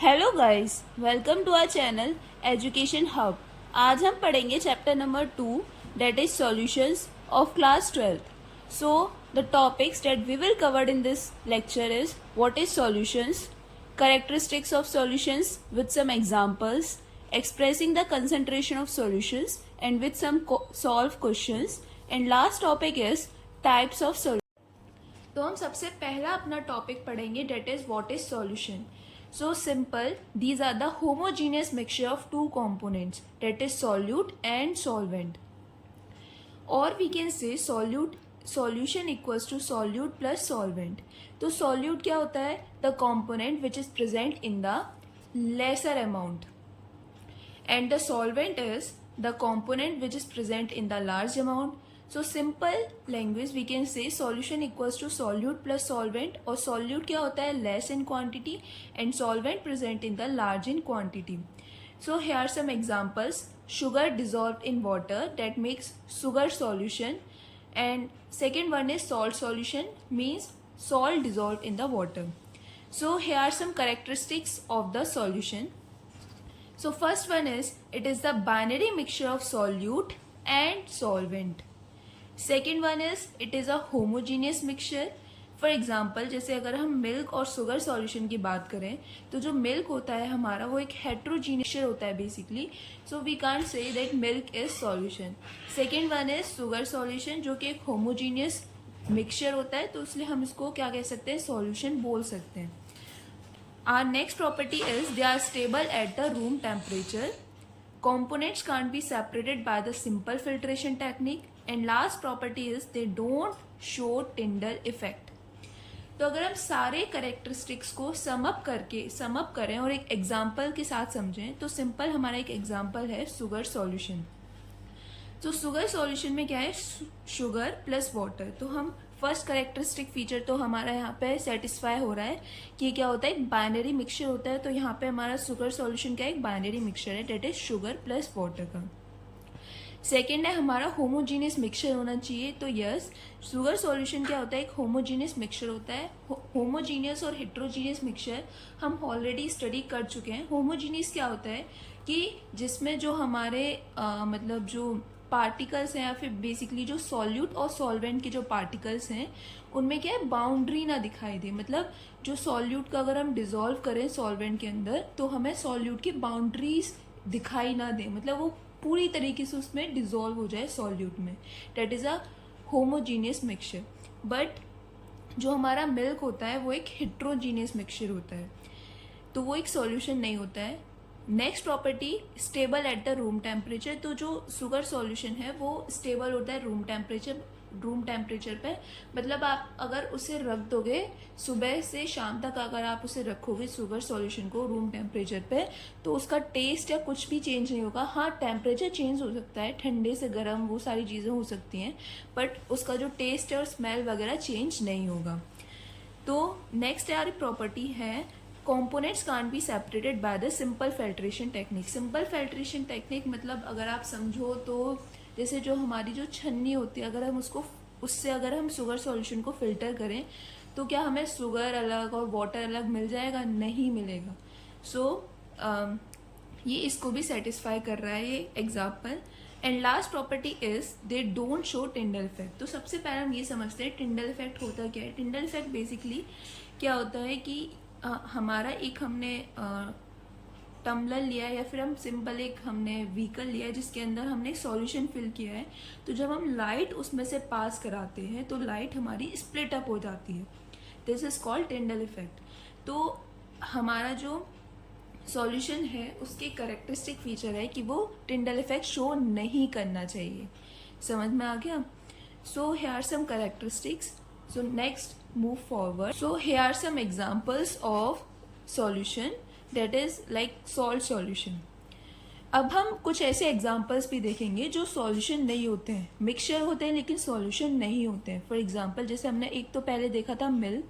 Hello guys, welcome to our channel education hub. आज हम पढ़ेंगे chapter number 2 that is solutions of class 12th। So the topics that we will cover in this lecture is what is solutions, characteristics of solutions with some examples, expressing the concentration of solutions and with some solve questions, and last topic is types of solutions। तो हम सबसे पहला अपना topic पढ़ेंगे that is what is solution. So simple, these are the homogeneous mixture of two components, that is solute and solvent. Or we can say solution equals to solute plus solvent. तो solute क्या होता है? The component which is present in the lesser amount, and the solvent is the component which is present in the large amount. So simple language we can say solution equals to solute plus solvent, और solute क्या होता है? Less in quantity and solvent present in the large in quantity. So here are some examples. Sugar dissolved in water, that makes sugar solution, and second one is salt solution, means salt dissolved in the water. So here are some characteristics of the solution. So first one is it is the binary mixture of solute and solvent. Second one is it is a homogeneous mixture. For example जैसे अगर हम milk और sugar solution की बात करें तो जो milk होता है हमारा वो एक हेट्रोजीनियस होता है basically, so we can't say that milk is solution. Second one is sugar solution जो कि एक होमोजीनियस मिक्सचर होता है, तो इसलिए हम इसको क्या कह सकते हैं? सॉल्यूशन बोल सकते हैं। Our next property is they are stable at the room temperature, components can't be separated by the simple filtration technique, and last property is they don't show Tyndall effect। तो अगर हम सारे करेक्टरिस्टिक्स को sum up करें और एक example के साथ समझें तो सिंपल हमारा एक एग्जांपल है शुगर सॉल्यूशन। तो शुगर सॉल्यूशन में क्या है? Sugar plus water. तो हम फर्स्ट करेक्टरिस्टिक फीचर तो हमारा यहाँ पे सेटिस्फाई हो रहा है कि क्या होता है? एक बाइनरी मिक्सचर होता है। तो यहाँ पे हमारा शुगर सॉल्यूशन क्या है? एक बाइनरी मिक्सचर है, that is sugar plus water का। सेकेंड है हमारा होमोजीनियस मिक्सचर होना चाहिए। तो यस, शुगर सॉल्यूशन क्या होता है? एक होमोजीनियस मिक्सचर होता है। होमोजीनियस और हेट्रोजीनियस मिक्सचर हम ऑलरेडी स्टडी कर चुके हैं। होमोजीनियस क्या होता है कि जिसमें जो हमारे मतलब जो पार्टिकल्स हैं या फिर बेसिकली जो सॉल्यूट और सॉल्वेंट के जो पार्टिकल्स हैं उनमें क्या है? बाउंड्री ना दिखाई दे। मतलब जो सॉल्यूट का अगर हम डिसॉल्व करें सॉल्वेंट के अंदर तो हमें सॉल्यूट की बाउंड्रीज दिखाई ना दे, मतलब वो पूरी तरीके से उसमें डिसॉल्व हो जाए सॉल्यूट में। That is a homogeneous mixture. But जो हमारा मिल्क होता है वो एक हेट्रोजीनियस मिक्सचर होता है, तो वो एक सॉल्यूशन नहीं होता है। Next property stable at the room temperature. तो जो शुगर सॉल्यूशन है वो स्टेबल होता है रूम टेम्परेचर पे। मतलब आप अगर उसे रख दोगे सुबह से शाम तक, अगर आप उसे रखोगे शुगर सॉल्यूशन को रूम टेम्परेचर पे तो उसका टेस्ट या कुछ भी चेंज नहीं होगा। हाँ, टेम्परेचर चेंज हो सकता है, ठंडे से गर्म वो सारी चीज़ें हो सकती हैं, बट उसका जो टेस्ट है और स्मेल वगैरह चेंज नहीं होगा। तो नेक्स्ट यार प्रॉपर्टी है components can't be separated by the simple filtration technique। Simple filtration technique मतलब अगर आप समझो तो जैसे जो हमारी जो छन्नी होती है, अगर हम उससे अगर हम शुगर सॉल्यूशन को फिल्टर करें तो क्या हमें शुगर अलग और वाटर अलग मिल जाएगा? नहीं मिलेगा। सो ये इसको भी सेटिस्फाई कर रहा है ये example. And last property is they don't show Tyndall effect. तो सबसे पहले हम ये समझते हैं टिंडल इफेक्ट होता क्या है। टिंडल इफेक्ट बेसिकली क्या होता है कि हमारा एक हमने टम्बलर लिया है या फिर हम सिंपल एक हमने व्हीकल लिया है जिसके अंदर हमने एक सॉल्यूशन फिल किया है, तो जब हम लाइट उसमें से पास कराते हैं तो लाइट हमारी स्प्लिट अप हो जाती है। This is called Tyndall effect. तो हमारा जो सॉल्यूशन है उसके करेक्टरिस्टिक फीचर है कि वो टिंडल इफेक्ट शो नहीं करना चाहिए। समझ में आ गया? So here are some characteristics. So next move forward. So here are some examples of solution that is like salt solution. अब हम कुछ ऐसे एग्जाम्पल्स भी देखेंगे जो सॉल्यूशन नहीं होते हैं, मिक्सचर होते हैं लेकिन सॉल्यूशन नहीं होते हैं। फॉर एग्जाम्पल जैसे हमने एक तो पहले देखा था मिल्क,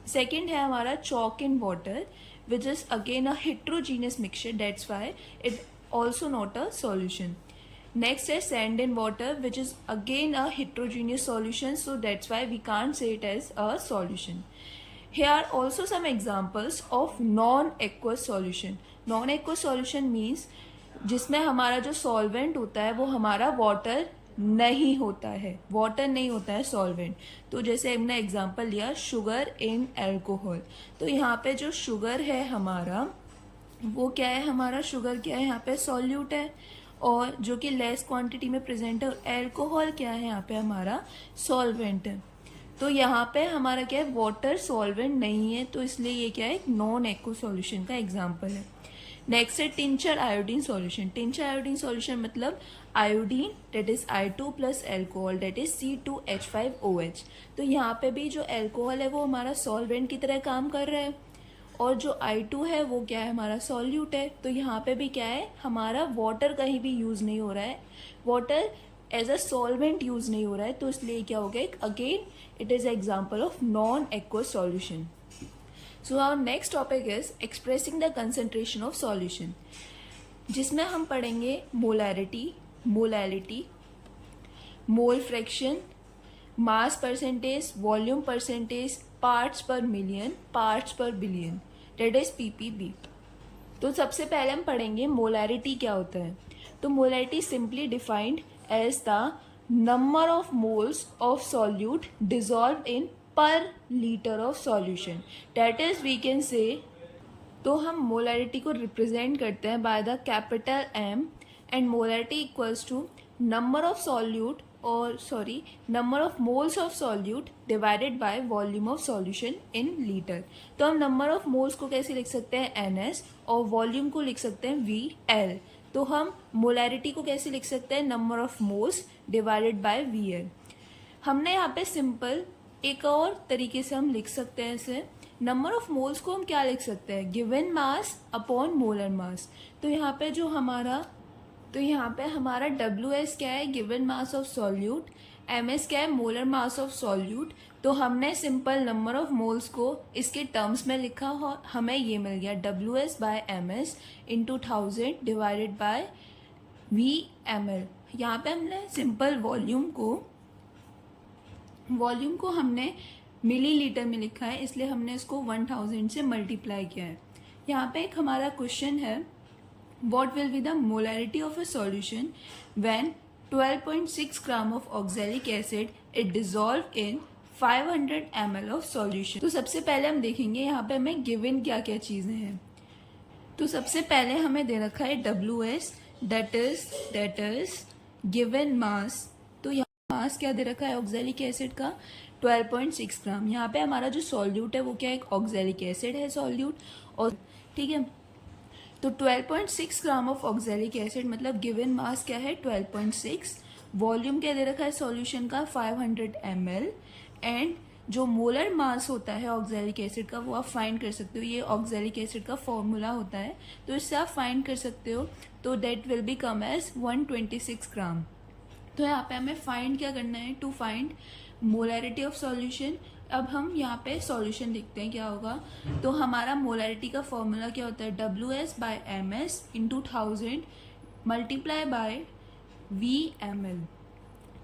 सेकेंड है हमारा chalk in water which is again a heterogeneous mixture, that's why it also not a solution. Next is sand in water which is again a heterogeneous solution, so that's why we can't say it as a solution. Here are also some examples of non-aqueous solution. Non-aqueous solution means जिसमें हमारा जो solvent होता है वो हमारा water नहीं होता है, वाटर नहीं होता है सॉल्वेंट. तो जैसे हमने एग्जांपल लिया शुगर इन अल्कोहल, तो यहाँ पे जो शुगर है हमारा वो क्या है, हमारा शुगर क्या है यहाँ पे सॉल्यूट है, और जो कि लेस क्वांटिटी में प्रेजेंट है. अल्कोहल क्या है यहाँ पे हमारा सॉल्वेंट है. तो यहाँ पे हमारा क्या है, वाटर सॉल्वेंट नहीं है, तो इसलिए ये क्या है, एक नॉन एक्व सॉल्यूशन का एग्जांपल है. नेक्स्ट है tincture iodine solution. Tincture iodine solution मतलब iodine that is I2 plus alcohol that is C2H5OH. तो यहाँ पे भी जो एल्कोहल है वो हमारा सॉल्वेंट की तरह काम कर रहा है, और जो I2 है वो क्या है, हमारा सॉल्यूट है. तो यहाँ पे भी क्या है, हमारा वाटर कहीं भी यूज नहीं हो रहा है, water as a solvent use नहीं हो रहा है. तो इसलिए क्या हो गया, again it is example of non aqueous solution. So our next topic is expressing the concentration of solution, जिसमें हम पढ़ेंगे molarity, molality, mole fraction, mass percentage, volume percentage, parts per million, parts पर बिलियन, दैट इज PPB. तो सबसे पहले हम पढ़ेंगे molarity क्या होता है. तो molarity simply defined as the number of moles of solute dissolve in per litre of solution. That is we can say, तो हम मोलैरिटी को रिप्रेजेंट करते हैं by the capital M, and molarity equals to number of solute और number of moles of solute divided by volume of solution in litre. तो हम number of moles को कैसे लिख सकते हैं, NS, और वॉल्यूम को लिख सकते हैं VL. तो हम मोलैरिटी को कैसे लिख सकते हैं, number of moles divided by VL. हमने यहाँ पे सिंपल एक और तरीके से हम लिख सकते हैं इसे, नंबर ऑफ मोल्स को हम क्या लिख सकते हैं, given mass upon molar mass. तो यहाँ पे जो हमारा, तो यहाँ पे हमारा WS क्या है, given mass of solute, MS क्या है, मोलर मास ऑफ सॉल्यूट. तो हमने सिंपल नंबर ऑफ मोल्स को इसके टर्म्स में लिखा, और हमें ये मिल गया WS by MS into 1000 divided by VML. यहाँ पे हमने सिंपल वॉल्यूम को हमने मिलीलीटर में लिखा है, इसलिए हमने इसको 1000 से मल्टीप्लाई किया है. यहाँ पे एक हमारा क्वेश्चन है, what will be the molarity of a solution when 12.6 gram of oxalic acid is dissolved in 500 ml of solution. तो सबसे पहले हम देखेंगे यहाँ पे हमें गिवन क्या क्या चीजें हैं. तो सबसे पहले हमें दे रखा है WS that is given mass. तो यहाँ मास क्या दे रखा है ऑक्सैलिक एसिड का, 12.6 ग्राम. यहाँ पे हमारा जो सॉल्यूट है वो क्या है, एक ऑक्सैलिक एसिड है सॉल्यूट, और ठीक है. तो 12.6 ग्राम ऑफ ऑक्सैलिक एसिड मतलब गिवन मास क्या है 12.6. वॉल्यूम क्या दे रखा है सॉल्यूशन का 500 ml, एंड जो मोलर मास होता है ऑक्सैलिक एसिड का वो आप फाइंड कर सकते हो. ये ऑक्सैलिक एसिड का फॉर्मूला होता है, तो इससे आप फाइंड कर सकते हो. तो that will be come as 126 gram. तो यहाँ पे हमें फाइंड क्या करना है, to find molarity of solution. अब हम यहाँ पे सॉल्यूशन लिखते हैं क्या होगा. तो हमारा मोलैरिटी का फॉर्मूला क्या होता है, WS by MS into 1000 multiply by VML.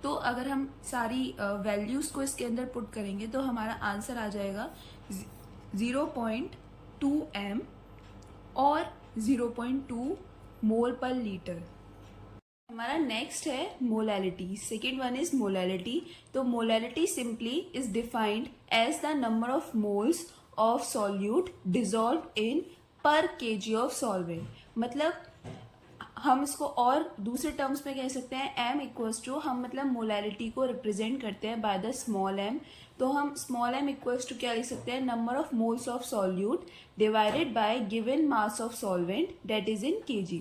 तो अगर हम सारी वैल्यूज को इसके अंदर पुट करेंगे तो हमारा आंसर आ जाएगा 0.2 m और 0.2 मोल पर लीटर. हमारा नेक्स्ट है molality. Second one is molality. तो molality simply is defined as the number of moles of solute dissolve in per kg of solvent. मतलब हम इसको और दूसरे टर्म्स में कह सकते हैं m इक्वल्स टू, हम मतलब मोलैलिटी को रिप्रेजेंट करते हैं बाय द स्मॉल m. तो हम स्मॉल m इक्वल्स टू क्या लिख सकते हैं, number of moles of solute divided bye given mass of solvent that is in kg.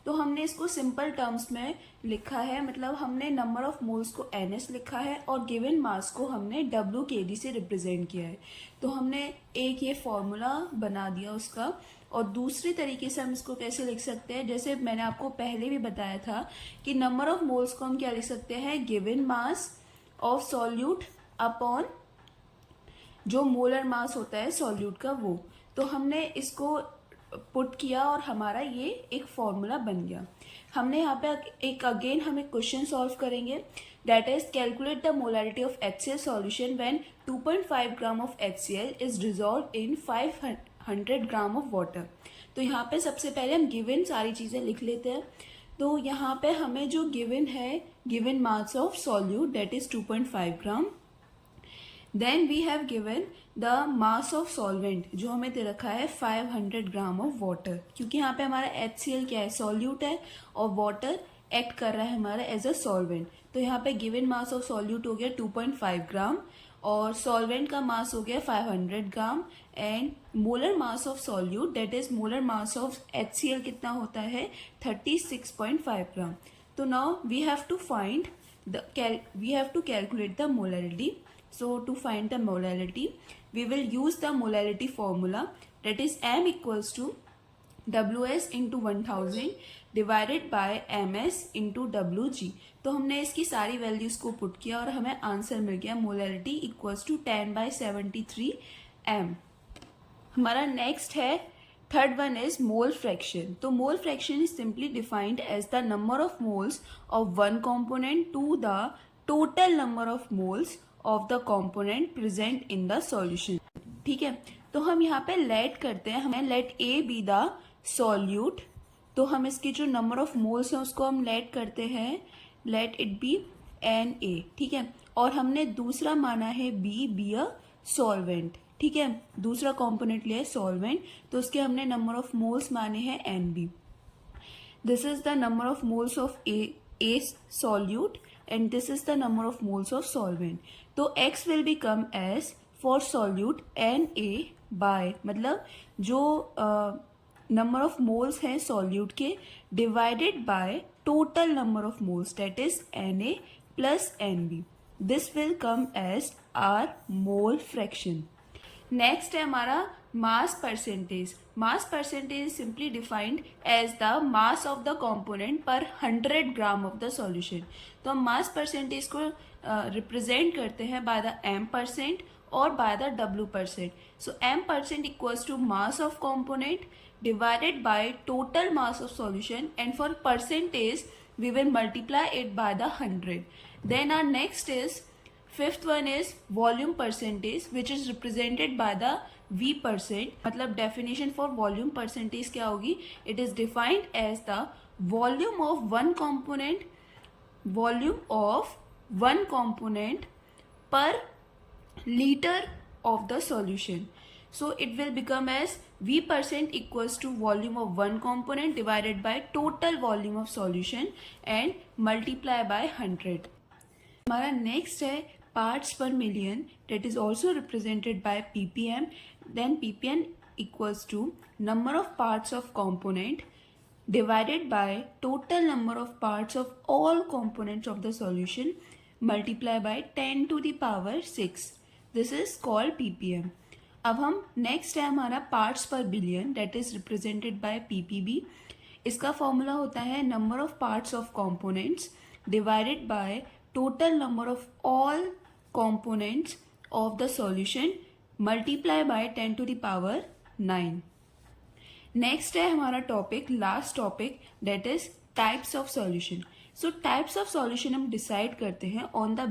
तो हमने इसको सिंपल टर्म्स में लिखा है, मतलब हमने नंबर ऑफ मोल्स को NS लिखा है और गिवन मास को हमने WKG से रिप्रेजेंट किया है. तो हमने एक ये फॉर्मूला बना दिया उसका. और दूसरे तरीके से हम इसको कैसे लिख सकते हैं, जैसे मैंने आपको पहले भी बताया था कि नंबर ऑफ मोल्स को हम क्या लिख सकते हैं, given mass of solute upon जो मोलर मास होता है सॉल्यूट का वो. तो हमने इसको पुट किया और हमारा ये एक फॉर्मूला बन गया। हमने यहाँ पे एक अगेन हम एक क्वेश्चन सॉल्व करेंगे, that is calculate the molarity of HCl solution when 2.5 gram of HCl is dissolve in 500 gram of water. तो यहाँ पे सबसे पहले हम गिवन सारी चीज़ें लिख लेते हैं। तो यहाँ पे हमें जो गिवन है, given mass of solute that is 2.5 gram, then we have given the mass of solvent जो हमें दे रखा है 500 ग्राम ऑफ वाटर, क्योंकि यहाँ पे हमारा HCl क्या है, सॉल्यूट है, और वाटर एक्ट कर रहा है हमारा एज अ सॉल्वेंट। तो यहाँ पे गिवन मास ऑफ सॉल्यूट हो गया 2.5 ग्राम और सॉल्वेंट का मास हो गया 500 gram, and molar mass of solute that is molar mass of HCl कितना होता है 36.5 ग्राम। तो now we have to find we have to calculate the molarity. So to find the molarity, we will use the molarity formula, that is m equals to Ws into 1000 divided by Ms into Wg। तो हमने इसकी सारी values को put किया और हमें answer मिल गया मोलैरिटी इक्वल्स टू 10/73 m। हमारा नेक्स्ट है third one is mole fraction. तो mole fraction is simply defined as the number of moles of one component to the total number of moles of the component present in the solution. ठीक है, तो हम यहाँ पे late करते हैं, हमें let A be the solute. तो हम इसकी जो नंबर ऑफ मोल्स हैं उसको हम लेट करते हैं, लेट इट बी Na। ठीक है, और हमने दूसरा माना है बी अ सॉल्वेंट। ठीक है, दूसरा कंपोनेंट लिया है सॉल्वेंट, तो उसके हमने नंबर ऑफ मोल्स माने हैं Nb। This is the number of moles of A solute and this is the number of moles of solvent. तो X will become as for solute Na by, मतलब जो number of moles हैं solute के divided by total number of moles that is Na plus Nb। This will come as our mole fraction. Next है हमारा mass percentage. Mass percentage is simply defined as the mass of the component पर 100 gram of the solution. तो हम mass percentage को represent करते हैं by the m% और by the W%। So m% equals to mass of component divided by total mass of solution, and for percentage we will multiply it by the 100. Then our next is fifth one is volume percentage which is represented by the V%। मतलब definition for volume percentage क्या होगी, it is defined as the volume of one component per liter of the solution। So it will become as V% equals to volume of one component divided by total volume of solution and multiply by 100। हमारा next है parts per million, that is also represented by ppm। Then ppm equals to number of parts of component divided by total number of parts of all components of the solution multiply by 10 to the power 6। This is called ppm। अब हम next है हमारा parts पर billion that is represented by PPB. इसका formula होता है number of parts of components divided by total number of all components of the solution multiply by 10 to the power 9। Next है हमारा topic, last topic, that is types of solution. So types of solution हम decide करते हैं on the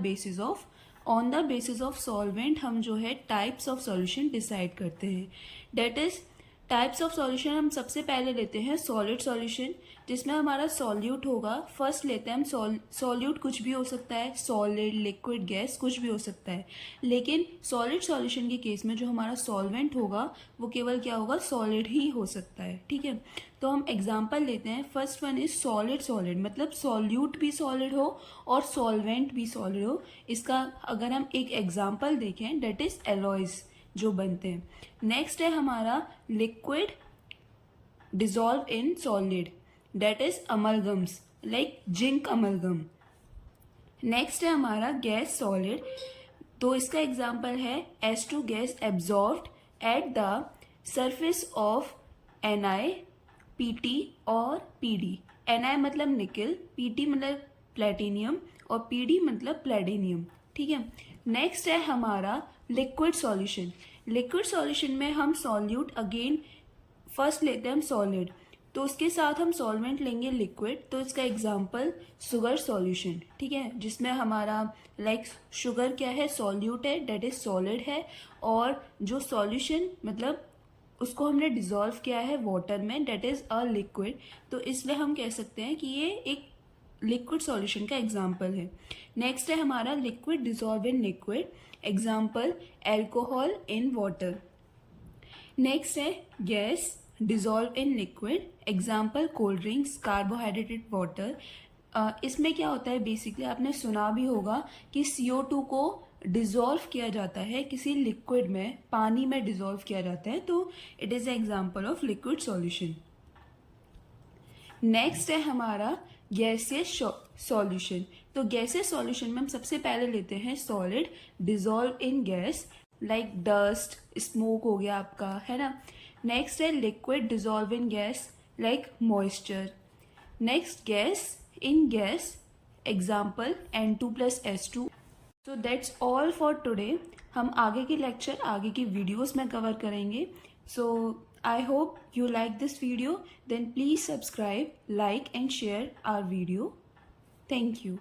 basis of solvent. हम जो है types of solution decide करते हैं। That is types of solution हम सबसे पहले लेते हैं सॉलिड सॉल्यूशन, जिसमें हमारा सॉल्यूट होगा। फर्स्ट लेते हैं हम सॉल्यूट, कुछ भी हो सकता है, सॉलिड, लिक्विड, गैस, कुछ भी हो सकता है। लेकिन सॉलिड सॉल्यूशन के केस में जो हमारा सॉल्वेंट होगा वो केवल क्या होगा, सॉलिड ही हो सकता है। ठीक है, तो हम एग्जाम्पल लेते हैं। फर्स्ट वन इज सॉलिड, मतलब सॉल्यूट भी सॉलिड हो और सॉल्वेंट भी सॉलिड हो। इसका अगर हम एक एग्जाम्पल देखें दैट इज एलॉयज जो बनते हैं। नेक्स्ट है हमारा liquid dissolve in solid that is amalgams, like zinc amalgam. Next है हमारा गैस सॉलिड, तो इसका एग्जांपल है H2 gas absorbed at the surface of Ni, Pt और Pd। Ni मतलब निकल, Pt मतलब प्लेटिनियम और Pd मतलब प्लेडिनियम। ठीक है, नेक्स्ट है हमारा लिक्विड सॉल्यूशन। लिक्विड सॉल्यूशन में हम सॉल्यूट अगेन फर्स्ट लेते हैं हम सॉलिड, तो उसके साथ हम सॉल्वेंट लेंगे लिक्विड, तो इसका एग्जांपल शुगर सॉल्यूशन, ठीक है, जिसमें हमारा लाइक शुगर क्या है, सॉल्यूट है, डेट इज सॉलिड है, और जो सॉल्यूशन मतलब उसको हमने डिसॉल्व किया है वाटर में, डेट इज अ लिक्विड, तो इसलिए हम कह सकते हैं कि ये एक लिक्विड सॉल्यूशन का एग्जाम्पल है। नेक्स्ट है हमारा liquid dissolve in liquid, example alcohol in water. Next है gas dissolve in liquid, example cold drinks, carbohydrated water. इसमें क्या होता है, बेसिकली आपने सुना भी होगा कि CO2 को डिसॉल्व किया जाता है किसी लिक्विड में, पानी में डिसॉल्व किया जाता है, तो it is example of liquid solution. Next है हमारा गैसियस सॉल्यूशन, तो गैसियस सॉल्यूशन में हम सबसे पहले लेते हैं solid dissolve in gas, like dust, smoke हो गया आपका, है ना। नेक्स्ट है liquid dissolve in gas, like moisture. Next gas in gas, example N2+S2। So that's all for today. हम आगे के लेक्चर, आगे की वीडियोस में कवर करेंगे। सो I hope you like this video. Then please subscribe, like and share our video. Thank you.